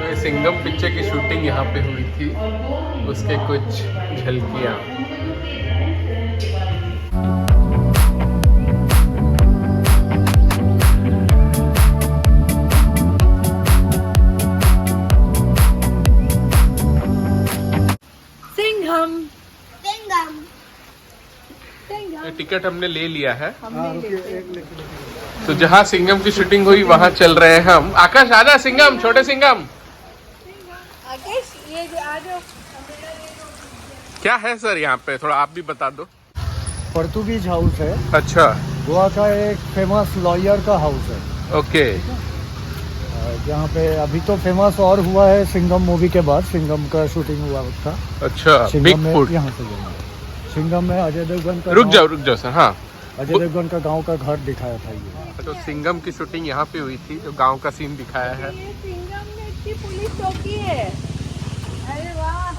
तो सिंघम पिक्चर की शूटिंग यहाँ पे हुई थी, उसके कुछ झलकियाँ। सिंघम टिकट हमने ले लिया है, तो जहाँ सिंघम की शूटिंग हुई वहाँ चल रहे हैं हम। आकाश आजा, सिंघम, छोटे सिंघम। आकाश ये आ जाओ। क्या है सर यहाँ पे, थोड़ा आप भी बता दो। पोर्तुगीज हाउस है। अच्छा, गोवा का एक फेमस लॉयर का हाउस है। ओके। जहाँ पे अभी तो फेमस और हुआ है सिंघम मूवी के बाद, सिंघम का शूटिंग हुआ था। अच्छा, सिंघम में बिग यहाँ से जाना। सिंघम में अजय देवगन का रुक जाओ सर। हाँ, अजय देवगन का गांव का घर दिखाया था ये। तो सिंघम की शूटिंग यहाँ पे हुई थी, जो गांव का सीन दिखाया है। ये सिंघम में इतनी पुलिस चौकी है। अरे वाह।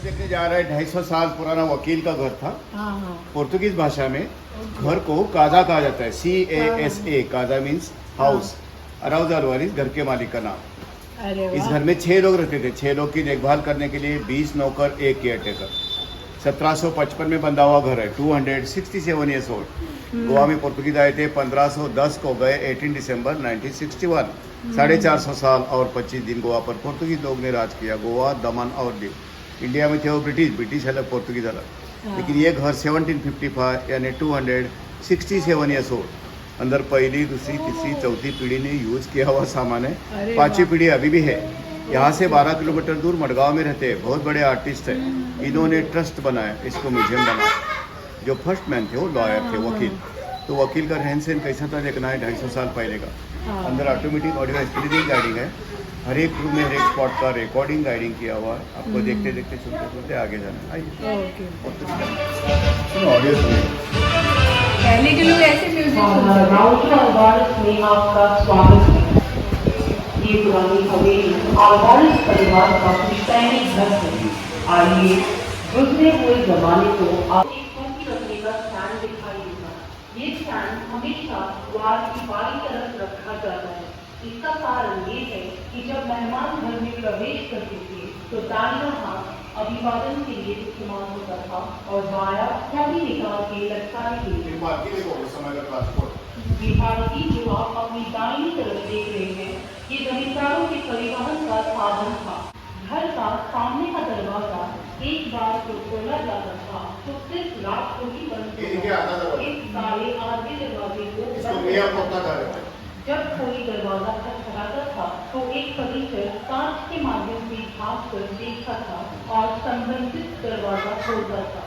देखने जा रहा है 250 साल पुराना वकील का घर था। हाँ। पोर्तुगीज भाषा में घर को काजा कहा जाता है, CASA। काजा मीन्स हाउस। अराउज अलवारिस घर के मालिक का नाम। अरे इस वाह। घर में 6 लोग रहते थे। 6 लोग की देखभाल करने के लिए 20 नौकर, 1 केयरटेकर। 1755 में बंधा हुआ घर है। 267 ईयर्स ओल्ड। गोवा में पोर्तुगीज आए थे 1510 को, गए 18 दिसंबर 1961। 450 साल और 25 दिन गोवा पर पोर्तुगीज लोग ने राज किया। गोवा, दमन और दीव। इंडिया में थे वो ब्रिटिश अलग, पोर्तुगीज अलग। लेकिन ये घर 1755 यानी 267 ईयर्स ओल्ड। अंदर पहली, दूसरी, तीसरी, चौथी पीढ़ी ने यूज किया हुआ सामान है। 5वीं पीढ़ी अभी भी है। यहाँ से 12 किलोमीटर दूर मडगांव में रहते हैं, बहुत बड़े आर्टिस्ट हैं। इन्होंने ट्रस्ट बनाया, इसको म्यूजियम बनाया। जो फर्स्ट मैन थे वो लॉयर थे, वकील। तो वकील का रहन सहन कैसा था देखना है, 250 साल पहले का। अंदर ऑटोमेटिक ऑडियो स्पीडिंग गाइडिंग है। हर एक रूम में हर एक स्पॉट का रिकॉर्डिंग गाइडिंग किया हुआ है। आपको देखते देखते सुनते सुनते आगे जाना है। आइए ऑडियो सुनिए। पहले के लोग ऐसे म्यूजिक सुनते राउटर अलवारिस में आपका स्वागत है। ये पुरानी हवेली अलवारिस परिवार का पुश्तैनी घर है। आइए गुजरे हुए जमाने को आप एक चौकी रखने का स्टैंड दिखाई देगा। ये स्टैंड हमेशा द्वार की बाईं तरफ रखा जाता है। इसका कारण ये है कि जब मेहमान घर में प्रवेश करते थे तो दाहिना हाथ अभिवादन के लिए इस्तेमाल होता था और बायां शादी निकाल के लटकाने के लिए। विभागी जो आप अपनी दाहिनी तरफ देख रहे हैं, ये जमींदारों के परिवहन का साधन था। घर का सामने का दरवाजा एक बार तो खोला जाता था तो सिर्फ रात को ही बंद होता था। इस सारे आधे दरवाजे को जब कोई दरवाजा खटखटाता था तो एक फर्नीचर कांच के माध्यम से झांक कर देखता था और संबंधित दरवाजा खोलता था।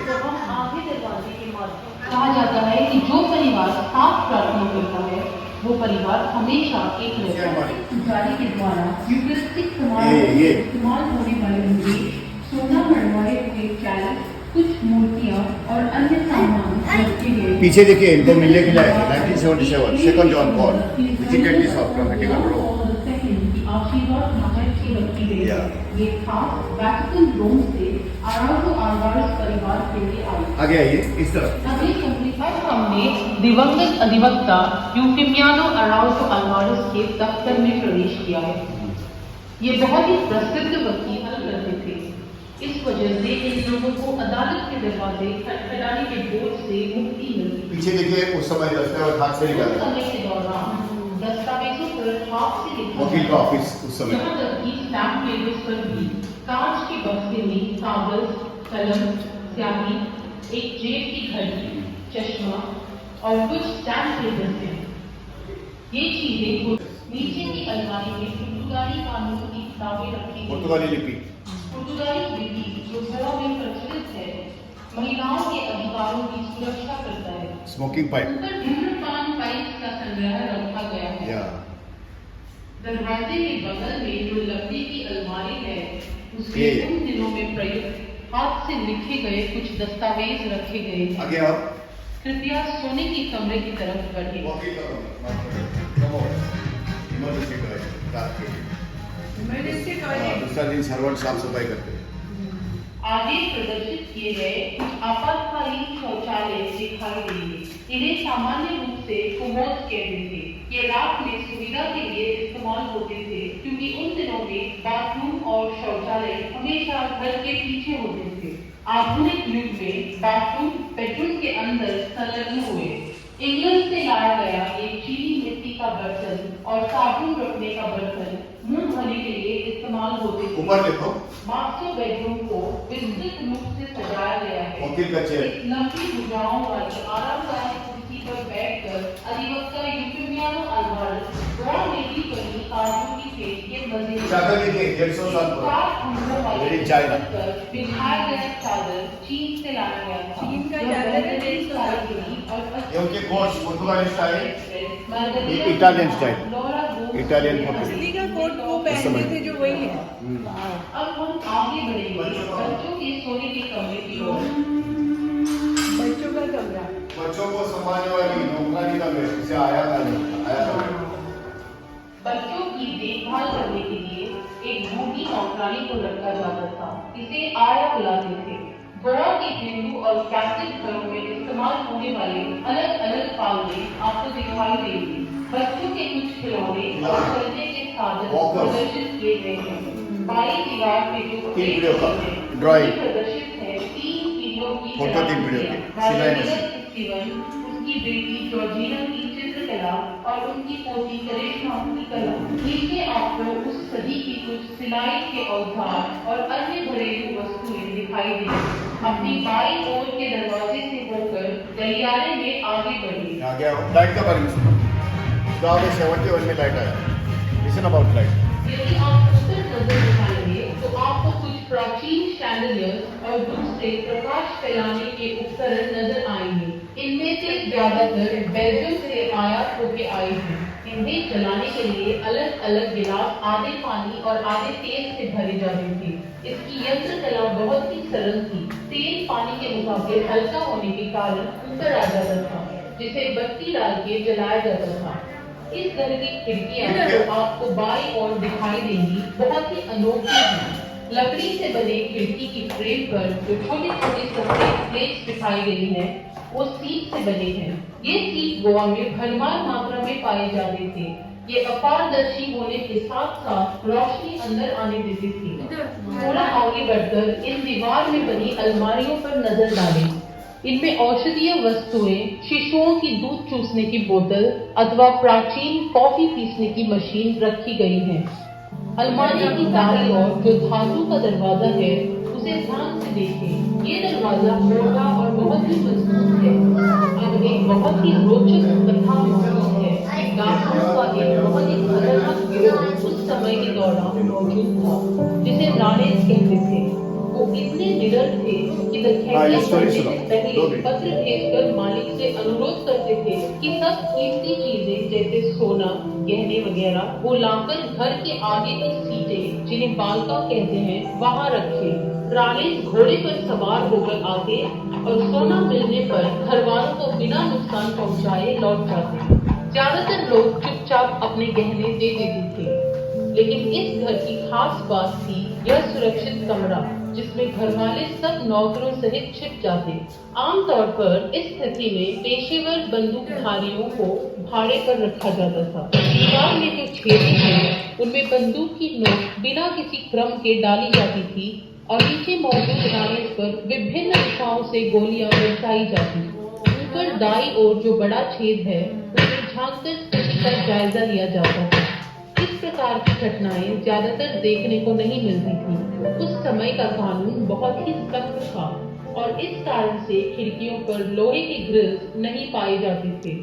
तो हम आगे दरवाजे के माध्यम कहा जाता है कि जो परिवार साफ प्रार्थना करता है वो परिवार हमेशा एक रहता है। पुजारी के द्वारा यूकरिस्टिक समारोह में इस्तेमाल होने वाले मुझे सोना मढ़वाए हुए कैलस, कुछ मूर्तियाँ और अन्य सामान रखे गए। पीछे देखिए, इनको मिलने के लिए 1977 second John Paul visited this after Vatican Rome. आशीर्वाद महाराज की रखी गई। ये खास वैटिकन रोम से अराउजो अलवारिस परिवार के लिए आई। आगे आइए इस तरफ। हमने दिवंगत अधिवक्ता यूफिमियानो अराउजो अलवारिस के दफ्तर में प्रवेश किया है। ये बहुत ही प्रसिद्ध वकील करते थे। इस वजह से इन लोगों को अदालत के दरवाजे खटखटाने के बोझ से मुक्ति मिलती। पीछे देखिए, उस समय दस्तावेज हाथ से निकाला। समय के दौरान दस्तावेजों पर हाथ से लिखा वकील का ऑफिस उस समय। यहाँ तक कि स्टैम्प पेपर्स पर भी कांच के बक्से में कागज, कलम, स्याही, एक जेब की घड़ी, चश्मा और कुछ स्टैम्प पेपर्स हैं। ये चीजें नीचे की अलमारी में पुर्तगाली कानून की किताबें रखी गई। पुर्तगाली लिपि लिपि जो गोवा में प्रचलित है, महिलाओं के अधिकारों की सुरक्षा करता है। स्मोकिंग पाइप, ऊपर धूम्रपान पाइप का संग्रह रखा गया है। दरवाजे के बगल में जो लकड़ी की अलमारी है, उसमें उन दिनों में प्रयुक्त हाथ से लिखे गए कुछ दस्तावेज रखे गए हैं। आगे आप कृपया सोने की कमरे की तरफ बढ़े। दूसरा दिन सर्वेंट साफ सफाई करते हैं। आगे प्रदर्शित किए गए कुछ आपातकालीन शौचालय दिखाई देंगे। इन्हें सामान्य रूप से कुमोड कहते थे। ये रात में सुविधा के लिए इस्तेमाल होते थे क्योंकि उन दिनों से बाथरूम और शौचालय हमेशा घर के पीछे होते थे। आधुनिक युग में बाथरूम बेडरूम के अंदर संलग्न हुए। इंग्लैंड से लाया गया एक चीनी मिट्टी का बर्तन और साबुन रखने का बर्तन मुंह धोने के लिए इस्तेमाल होते थे। ऊपर देखो, मास्टर बेडरूम को विस्तृत रूप से सजाया गया है। वकील का चेयर। इस लंबी भुजाओं वाली आरामदायक कुर्सी पर बैठकर अधिवक्ता यूफेमियानो अल्वारेज गोवा में भी बनी काजू की पेट के मजे चादर देखिए 150 साल पुराना। मेरी चाइना। बिछाया गया चादर चीन से लाया गया था। चीन का चादर है। ये उनके कोच पुर्तगाली स्टाइल, ये इटालियन स्टाइल, इटालियन असली का कोट वो पहनते थे जो वही है। अब हम आगे बढ़ेंगे बच्चों के सोने के कमरे की ओर। बच्चों का कमरा, बच्चों को संभालने वाली नौकरानी का मेरे से आया था। बच्चों की देखभाल करने के लिए एक बूढ़ी नौकरानी को रखा जाता था। इसे आया बुलाते थे। गोवा के हिंदू और कैथोलिक घरों में इस्तेमाल होने वाले अलग अलग पावले आपको दिखाई देंगे। बच्चों के कुछ खिलौने और चलने के साधन प्रदर्शित किए गए हैं। बाई दीवार पे जो ड्राइंग प्रदर्शित है 3 किलो की फोटो 3 वीडियो की उनकी बेटी जॉर्जिना की चित्रकला और उनकी पोती करिश्मा की कला। नीचे आपको उस सदी की कुछ सिलाई के औजार और अन्य घरेलू वस्तुएं दिखाई देंगी। अपनी बाईं ओर के दरवाजे से होकर गलियारे में आगे बढ़िए। आ गया लाइट का बारे में सुनो। तो आगे 71 में लाइट आया। Listen about light. यदि आप ऊपर नजर उठाएंगे तो आपको कुछ प्राचीन शैंडलियर्स और दूसरे प्रकाश फैलाने के उपकरण नजर आएंगे। इनमें से ज्यादातर बेल्जियम से आयात होकर आए हैं। इन्हें जलाने के लिए अलग अलग गिलास आधे पानी और आधे तेल से भरे जाते थे। इसकी यंत्र कला बहुत ही सरल थी। तेल पानी के मुकाबले हल्का होने के कारण ऊपर आ जाता था, जिसे बत्ती डाल के जलाया जाता था। इस तरह की खिड़कियां जो आपको बाईं ओर दिखाई देंगी बहुत ही अनोखी हैं। लकड़ी से बने खिड़की की फ्रेम पर जो छोटे छोटे सफेद प्लेट्स दिखाई गई हैं, वो सीप से बने हैं। ये सीप गोवा में भरमार मात्रा में पाए जाते थे। ये अपारदर्शी होने के साथ साथ रोशनी अंदर आने देती थी। थोड़ा आगे बढ़कर इन दीवार में बनी अलमारियों पर नजर डालें। इनमें औषधीय वस्तुएं, शिशुओं की दूध चूसने की बोतल अथवा प्राचीन कॉफी पीसने की मशीन रखी गई है। अलमारी की दाईं ओर जो धातु का दरवाजा है उसे ध्यान से देखें। ये दरवाजा मोटा और बहुत ही मजबूत है। अब एक बहुत ही रोचक कथा मौजूद है। डाकुओं का एक बहुत ही खतरनाक गिरोह उस समय के दौरान मौजूद था, जिसे राणेज कहते थे। वो इतने निडर थे कि डकैती करने से पहले पत्र भेजकर मालिक से अनुरोध करते थे कि सब कीमती चीजें जैसे सोना, गहने वगैरह वो लाकर घर के आगे की सीटें, जिन्हें बालका कहते हैं, वहाँ रखे। राणेज घोड़े पर सवार होकर आते और सोना मिलने पर घर वालों को बिना नुकसान पहुँचाए लौट जाते। ज्यादातर लोग चुपचाप अपने गहने दे देते थे, लेकिन इस घर की खास बात थी यह सुरक्षित कमरा, जिसमें घर वाले सब नौकरों सहित छिप जाते। आमतौर पर इस स्थिति में पेशेवर बंदूकधारियों को भाड़े पर रखा जाता था। दीवार में जो छेदें थे उनमें बंदूक की नोक बिना किसी क्रम के डाली जाती थी और नीचे मौजूद राणेज पर विभिन्न दिशाओं से गोलियां बरसाई जाती। ऊपर दाईं ओर जो बड़ा छेद है उसमें झांककर स्थिति का जायजा लिया जाता था। इस प्रकार की घटनाएं ज्यादातर देखने को नहीं मिलती थी। उस समय का कानून बहुत ही सख्त था और इस कारण से खिड़कियों पर लोहे के ग्रिल्स नहीं पाए जाते थे।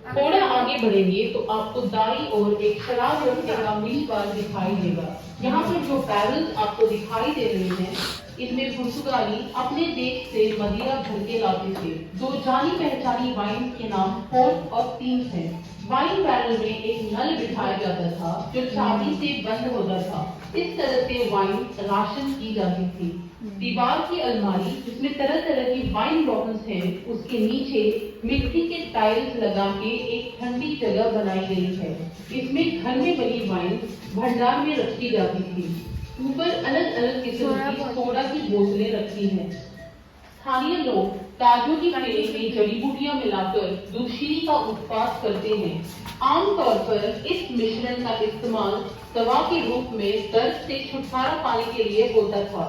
थोड़ा आगे बढ़ेंगे तो आपको दाईं ओर एक शराब रखने का मिनी बार दिखाई देगा। यहाँ पर जो बैरल्स आपको दिखाई दे रहे हैं, इनमें पुर्तगाली अपने देश से मदिरा भर के लाते थे। दो जानी पहचानी वाइन के नाम फोर्ट और टीम्स हैं। वाइन बैरल में एक नल बिठाया जाता था जो चाबी से बंद होता था। इस तरह से वाइन राशन की जाती थी। दीवार की अलमारी जिसमें तरह तरह की वाइन बॉटल्स हैं, उसके नीचे मिट्टी के टाइल्स लगा के एक ठंडी जगह बनाई गई है। इसमें घर में बनी वाइन भंडार में रखी जाती थी। ऊपर अलग अलग किस्म की सोडा की बोतलें रखी हैं। स्थानीय लोग ताजों की पेय में जड़ी बूटियां मिलाकर दुर्शीली का उत्पाद करते हैं। आमतौर पर इस मिश्रण का इस्तेमाल दवा के रूप में दर्द से छुटकारा पाने के लिए होता था।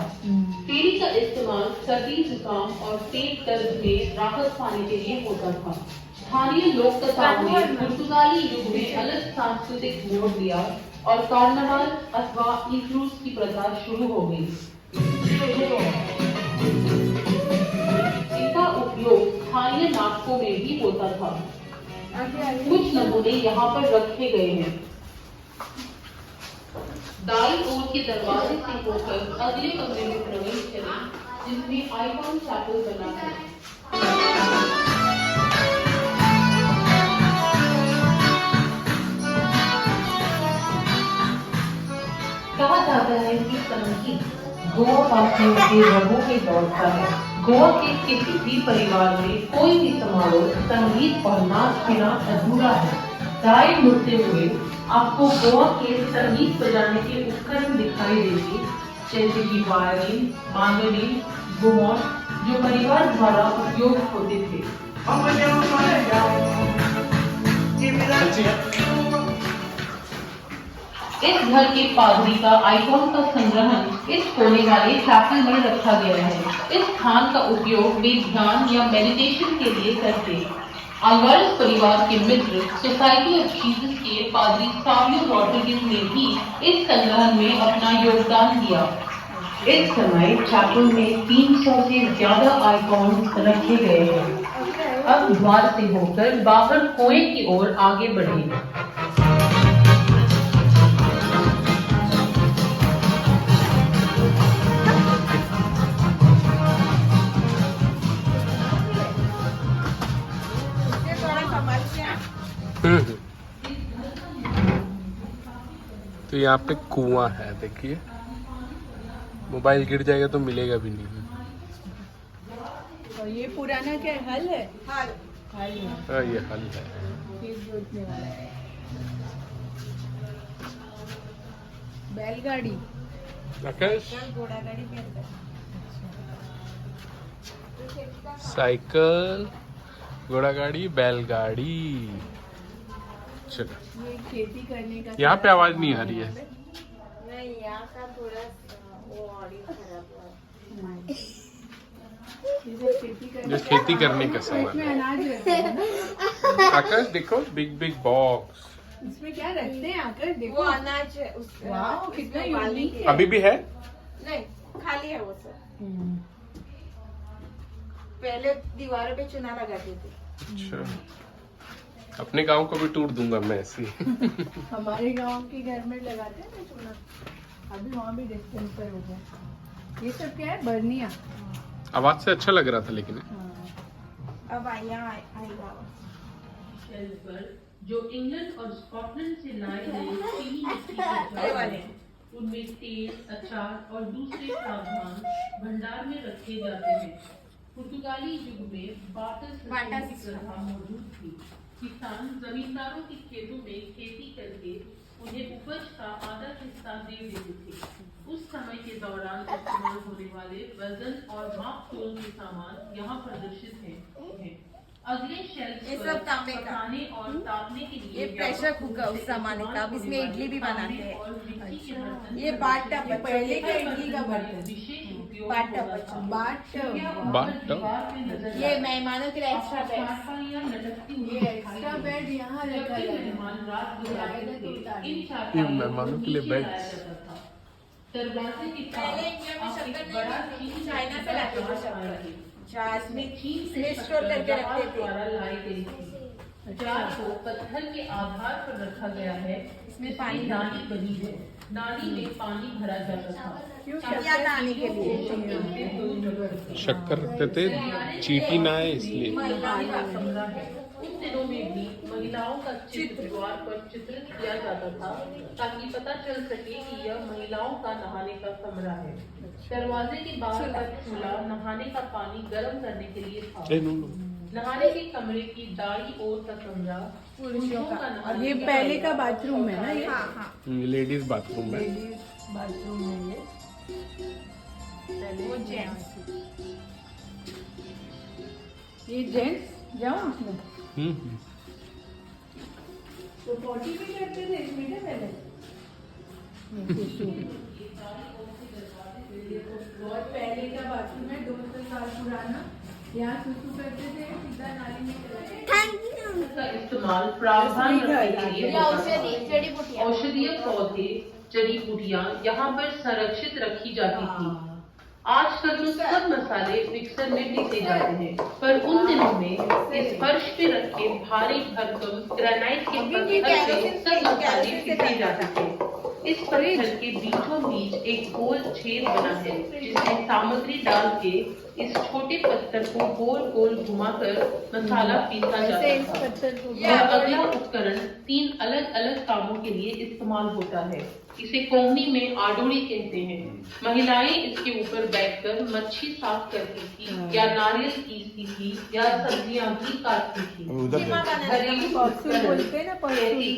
टेरी का इस्तेमाल सर्दी, जुकाम और पेट दर्द में राहत पाने के लिए होता था। स्थानीय लोक कथाओं ने पुर्तगाली युग में अलग सांस्कृतिक मोड़ लिया और कार्नावाल अथवा इक्रूज की प्रथा शुरू हो गई। इनका उपयोग स्थानीय नाटकों में भी होता था। कुछ नमूने यहाँ पर रखे गए हैं। दाईं ओर के दरवाजे से होकर अगले कमरे में प्रवेश करें, जिसमें आइकॉन चैपल बना है। कहा जाता है कि संगीत गोवा वासियों के रगों में दौड़ता है। गोवा के किसी भी परिवार में कोई भी समारोह संगीत और नाच बिना अधूरा है। दाएं मुड़ते हुए आपको गोवा के संगीत बजाने के उपकरण दिखाई देंगे, जैसे कि वायलिन, मांडोलिन, घुमौर, जो परिवार द्वारा उपयोग होते थे। इस घर के पादरी का आइकॉन का संग्रहण इस कोने वाले चैपल में रखा गया है। इस स्थान का उपयोग वे ध्यान या मेडिटेशन के लिए करते। अल्वारेस परिवार के मित्र सोसाइटी ऑफ जीसस के पादरी सावियो रॉड्रिगेज ने भी इस संग्रहण में अपना योगदान दिया। इस समय चैपल में 300 से ज्यादा आइकॉन रखे गए हैं। अब द्वार से होकर बाहर कुएं की ओर आगे बढ़े। तो यहाँ पे कुआं है, देखिए। मोबाइल गिर जाएगा तो मिलेगा भी नहीं। और ये पुराना क्या हल है? हल है। हाँ, ये हल है। जोतने वाला है। बैलगाड़ी, आकाश, घोड़ा गाड़ी भी अंदर। साइकिल, घोड़ा गाड़ी, बैलगाड़ी। चलो, ये खेती करने का। यहाँ पे आवाज नहीं आ रही है। नहीं, यहाँ का थोड़ा वो ऑडियो खराब हुआ। जो खेती करने का इसमें सामान। अनाज रखते हैं ना? आकाश देखो, बिग बिग बॉक्स। इसमें क्या रखते हैं आकर देखो। वो अनाज है उसका। वाह, कितना यूनिक है। अभी भी है। नहीं, खाली है वो सब। पहले दीवारों पे चुना लगाते थे। अच्छा, अपने गांव को भी टूर दूंगा मैं ऐसे। हमारे गांव के घर में लगाते हैं ना चूना। अभी वहाँ भी डिस्टेंसर हो गया। ये सब क्या है? बर्निया। आवाज से अच्छा लग रहा था लेकिन। अब यहाँ आएगा। शेल्फ पर जो इंग्लैंड और स्कॉटलैंड से लाए गए चीनी मिट्टी के जार हैं, उनमें तेल, अचार और दूसरे सामान भंडार में रखे जाते हैं। पुर्तगाली युग में बाटा सिस्टम की प्रथा मौजूद थी। किसान जमींदारों के खेतों में खेती करके उन्हें उपज का आधा हिस्सा दे देते थे। उस समय के दौरान इस्तेमाल होने वाले वजन और माप तोल के सामान यहाँ प्रदर्शित हैं। अगले शेल्फ ये पर सब तांबे का। पकाने और तापने के लिए ये प्रेशर कुकर उस जमाने का। अब इसमें इडली भी बनाते हैं। और मिट्टी के बर्तन ये बाट टब है। पहले का इडली का बर्तन। विशेष उपयोग बाट टब होता था। बाट बाट टब? दीवार पे नजर ये आए। मेहमानों के लिए एक्स्ट्रा बेड। चारपाइयाँ लटकती हुई ये दिखाई एक्स्ट्रा दी। बेड यहाँ जब रखा भी जाता है। मेहमान रात गुजारते थे, इन ये चारपाइयों मेहमानों को के लिए नीचे बेड। लाया जाता था। दरवाजे के पास पहले इंडिया में आप शक्कर एक नहीं बड़ा थी, चीनी चाइना से लाते थे शक्कर। पाएंगे। जहाज में चीन से इसमें स्टोर शक्कर करके रखते जहाज थे। द्वारा लाई गई थी। जार को पत्थर के आधार पर रखा गया है। इसमें पानी नाली बनी है। नाली में पानी भरा जाता था। क्यों? याद आने के लिए। शक्कर रखते थे, चीटी ना आए इसलिए। महिलाओं का कमरा है। उन दिनों में भी महिलाओं का चित्र द्वार पर चित्रित किया जाता था, ताकि पता चल सके कि यह महिलाओं का नहाने का कमरा है। दरवाजे के बाहर का चूल्हा नहाने का पानी गर्म करने के लिए था। नहाने के कमरे की दाईं ओर का कमरा पुरुषों का और नहाने ये का पहले कमरा का बाथरूम है ना? ये हाँ हाँ। लेडीज बाथरूम है। लेडीज बाथरूम है ये। वो जेंट्स। ये जेंट्स जाऊँ उसमें तो 40 भी करते थे इसमें क्या पहले बहुत पहले का बाथरूम है 200 साल पुराना यहाँ सुसु करते थे सीधा नाली में चले का इस्तेमाल प्रावधान रखने के लिए होता था। औषधीय पौधे जड़ी बूटियां यहाँ पर संरक्षित रखी जाती थी। आजकल तो सब मसाले मिक्सर में पीसे जाते हैं, पर उन दिनों में इस फर्श पे रखे भारी भरकम ग्रेनाइट के पत्थर से सब मसाले पीसे जाते थे। इस पत्थर के बीचों बीच एक गोल छेद बना है, जिसमें सामग्री डाल के इस छोटे पत्थर को गोल गोल घुमाकर मसाला पीसा जाता था। यह अगला उपकरण 3 अलग अलग कामों के लिए इस्तेमाल होता है। इसे कोहनी में आडोरी कहते हैं। महिलाएं इसके ऊपर बैठकर मच्छी साफ करती थी या नारियल पीसती थी या सब्जियां भी काटती थी।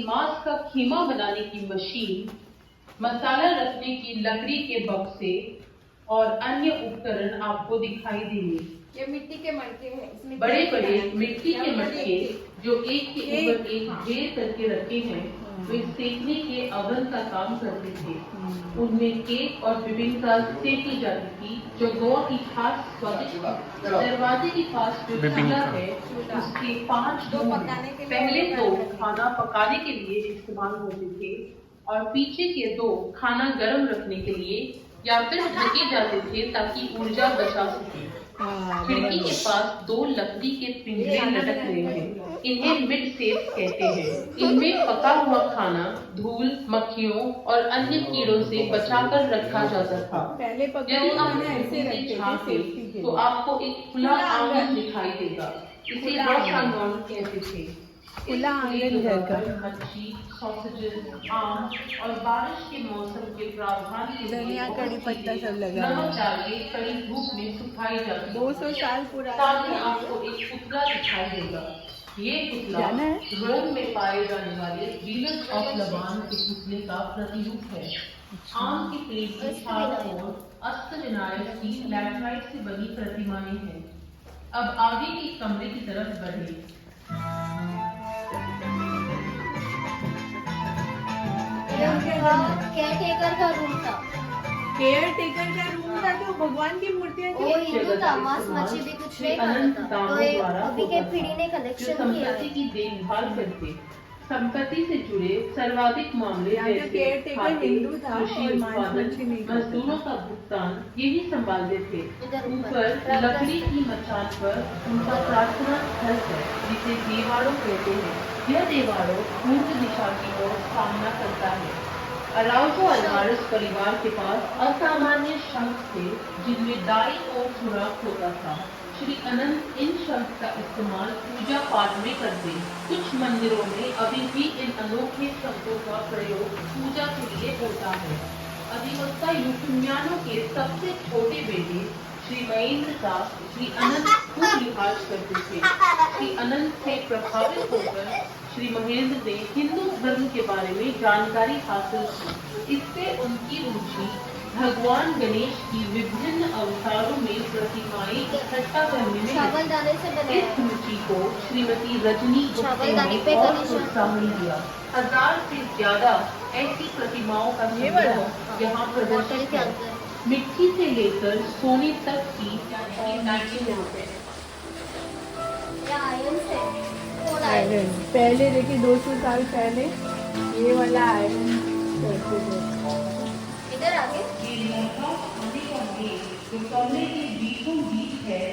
मांस का खीमा बनाने की मशीन, मसाला रखने की लकड़ी के बक्से और अन्य उपकरण आपको दिखाई देंगे। ये मिट्टी के मटके हैं, इसमें बड़े बड़े मिट्टी के मटके जो एक के ऊपर एक ढेर करके रखे हैं, वे सेकने के अवन का काम करते थे। उनमें केक और बिबिंका सेकी जाती थी, जो गोवा की खास स्वादिष्ट। दरवाजे के पास जो चूल्हा है, उसके 5 दो पकाने के लिए पहले 2 खाना पकाने के लिए इस्तेमाल होते थे और पीछे के 2 खाना गर्म रखने के लिए या फिर ढके जाते थे ताकि ऊर्जा बचा सके। खिड़की के पास 2 लकड़ी के पिंजरे लटक रहे हैं, इन्हें मिड सेफ कहते हैं। इनमें पका हुआ खाना धूल, मक्खियों और अन्य कीड़ों से बचाकर रखा जाता था। यदि आप ऐसे झांके तो आपको एक खुला आंगन दिखाई देगा। इसे वॉश आंगन कहते थे। खुला आंगन घर का मच्छी, सॉसेजेस, आम और बारिश के मौसम के प्रावधान के लिए कड़ी पत्ता सब लगा नमक डाल के कड़ी धूप में सुखाई जाती है। 200 साल पुराना। सामने आपको एक पुतला दिखाई देगा। ये पुतला रोम में पाए जाने वाले वीनस ऑफ लबान के पुतले का प्रतिरूप है। आम के पेड़ के चारों ओर अष्टविनायक की लैटराइट से बनी प्रतिमाएं हैं। अब आगे के कमरे की तरफ बढ़े। केयरटेकर का रूम था। केयरटेकर का रूम था तो भगवान की मूर्तियां वो हिंदू था, मांस मच्छी भी कुछ नहीं खाता था। तो ये अभी के पीढ़ी ने कलेक्शन किया है। की देखभाल करके संपत्ति से जुड़े सर्वाधिक मामले जैसे खाते, कृषि उत्पादन, मजदूरों का भुगतान यही संभालते थे। ऊपर लकड़ी की मचान पर उनका प्रार्थना स्थल है, जिसे देवाड़ों कहते हैं। यह देवाड़ों पूर्व दिशा की ओर सामना करता है। अराउजो अल्वारेस परिवार के पास असामान्य शंख थे, जिनमें दाई ओर सुराख होता था। श्री अनंत इन शंख का इस्तेमाल पूजा पाठ में करते। कुछ मंदिरों में अभी भी इन अनोखे शंखों का प्रयोग पूजा के लिए होता है। अधिवक्ता यूफिमियानो के सबसे छोटे बेटे श्री महेंद्र का श्री अनंत खूब लिहाज करते थे। श्री अनंत से प्रभावित होकर श्री महेंद्र ने हिंदू धर्म के बारे में जानकारी हासिल की। इससे उनकी रुचि भगवान गणेश की विभिन्न अवतारों में प्रतिमाएं इकट्ठा करने में इस रुचि को श्रीमती रजनी गुप्ते ने और प्रोत्साहन दिया। 1000 से ज्यादा ऐसी प्रतिमाओं का संग्रह यहाँ प्रदर्शित है। मिट्टी से लेकर सोने तक की आयरन। पहले देखिए 200 साल पहले ये वाला आयरन करते थे। इधर आगे जो कमरे के बीचों बीच है,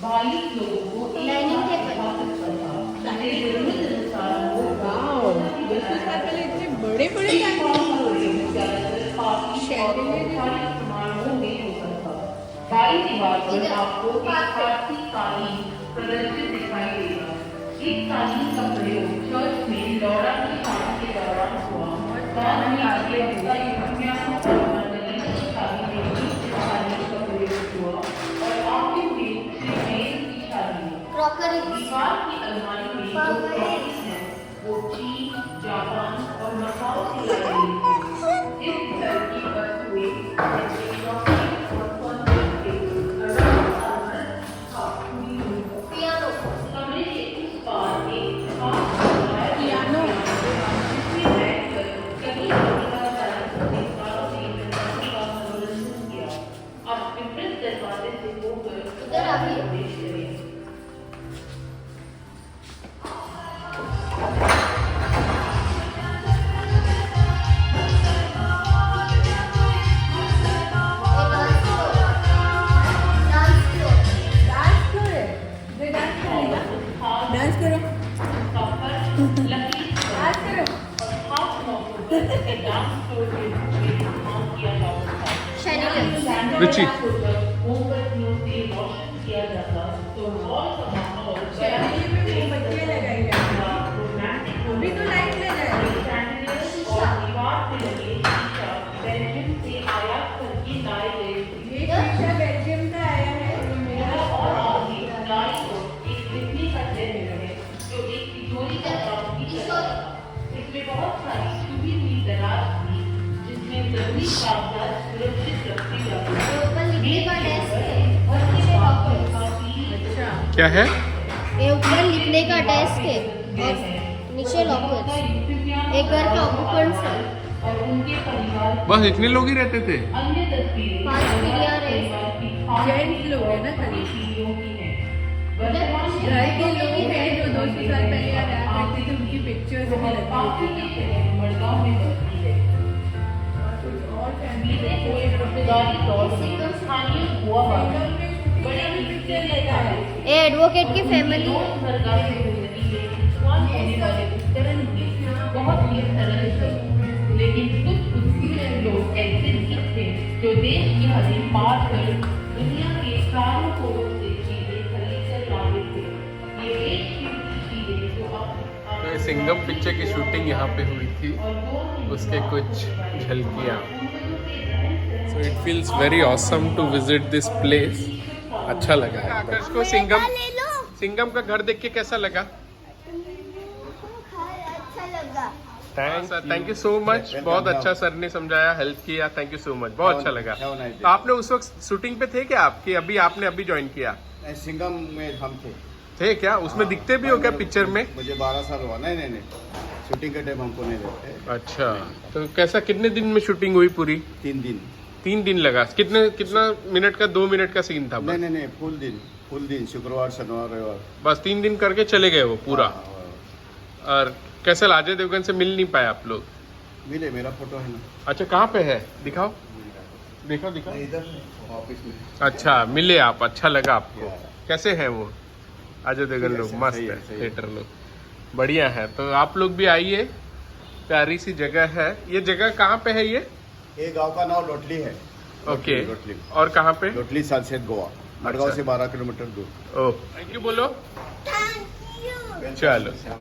22 लोगों को डाइनिंग टेबल। 200 साल पहले इतने बड़े बड़े बाई दीवार पर आपको एक फारसी कालीन प्रदर्शित दिखाई देगा। इस कालीन का प्रयोग चर्च में लौड़ा की शादी के दौरान हुआ। बाद में आगे यूरोपियनों का प्रयोग हुआ और आखिर में श्री महेंद्र की शादी में क्रॉकरी दीवार की अलमारी में जो क्रॉकरीज हैं, वो चीन, जापान और मकाओ से लाई गई थी। इस तरह की वस्तुएं जैसे क्रॉकरी और फर्नीचर के पियानो रुचि मोमबत्तियों से रोशन किया जाता तो हॉल का माहौल रोमांटिक अभी तो लाइट ले जाएगी। और दीवार पे लगे शीशा बेल्जियम से आयात करके लाए गए थे। ये शीशा बेल्जियम का आया है। मेरा और आगे दाईं ओर एक लिखने का टेबल है जो एक तिजोरी का काम भी करता था। इसमें बहुत सारी छुपी हुई दराज थी जिसमें जरूरी कागजात सुरक्षित रखे जाते थे। ऊपर लिखने का डेस्क है और नीचे लॉकर्स। क्या है? ये ऊपर लिखने का डेस्क है और नीचे लॉकर्स। एक घर के ऑक्यूपेंट्स है। और उनके परिवार बस इतने लोग ही रहते थे? अन्य तस्वीरें 5 पीढ़ियां रहे। जेंट्स लोग हैं ना खाली। पीढ़ियों की हैं। घर के लोग हैं जो 200 साल पहले यहाँ रहा करते थे, उनकी पिक्चर्स भी लगी काफी हुई थी। मड़गांव में बसती है। और बीते हुए पुर्तगाली दौर में स्थानीय हुआ बड़े पिक्चर लेता है। ये एडवोकेट की फैमिली है। सरकार से जिंदगी में इस्तेमाल होने वाले उपकरण भी बहुत ही सरल थे, लेकिन कुछ उत्कृष्ट लोग ऐसे भी थे जो देश की हदें पार कर दुनिया के चारों कोनों से चीजें खरीद कर लाए थे। ये देश की कुछ चीजें जो तो ये सिंघम पिक्चर की शूटिंग यहाँ पे हुई थी, उसके कुछ झलकियाँ। So it feels very awesome to visit this place. अच्छा लगा है। आकाश को सिंघम का घर देख के कैसा लगा? अच्छा लगा। Thank you so much. बहुत अच्छा सर ने समझाया, हेल्प किया। थैंक यू सो मच, बहुत अच्छा लगा। Have a nice day. तो आपने उस वक्त शूटिंग पे थे क्या आपकी? आपने अभी ज्वाइन किया सिंगम में हम थे। थे क्या? उसमें दिखते भी हो क्या पिक्चर में? मुझे 12 साल हुआ। नहीं शूटिंग के टाइम हमको नहीं देते। अच्छा, तो कैसा, कितने दिन में शूटिंग हुई पूरी? 3 दिन। 3 दिन लगा। कितना मिनट का? 2 मिनट का सीन था बस? नहीं फुल दिन शुक्रवार शनिवार रविवार बस 3 दिन करके चले गए वो पूरा। हाँ। और कैसे अजय देवगन से मिल नहीं पाए आप लोग? मिले, मेरा फोटो है ना। अच्छा, कहाँ पे है? दिखाओ। दिखाओ। इधर ऑफिस में। अच्छा, मिले आप? अच्छा लगा आपको? कैसे हैं वो अजय देवगन लोग? मस्त सही है, है। थिएटर लोग बढ़िया है। तो आप लोग भी आइए, प्यारी सी जगह है। ये जगह कहाँ पे है ये? गांव का नाम लोटली है। ओके, लोटली और कहाँ पे? लोटली सालसेत गोवा, मडगांव से 12 किलोमीटर दूर। ओह, थैंक यू बोलो। चलो।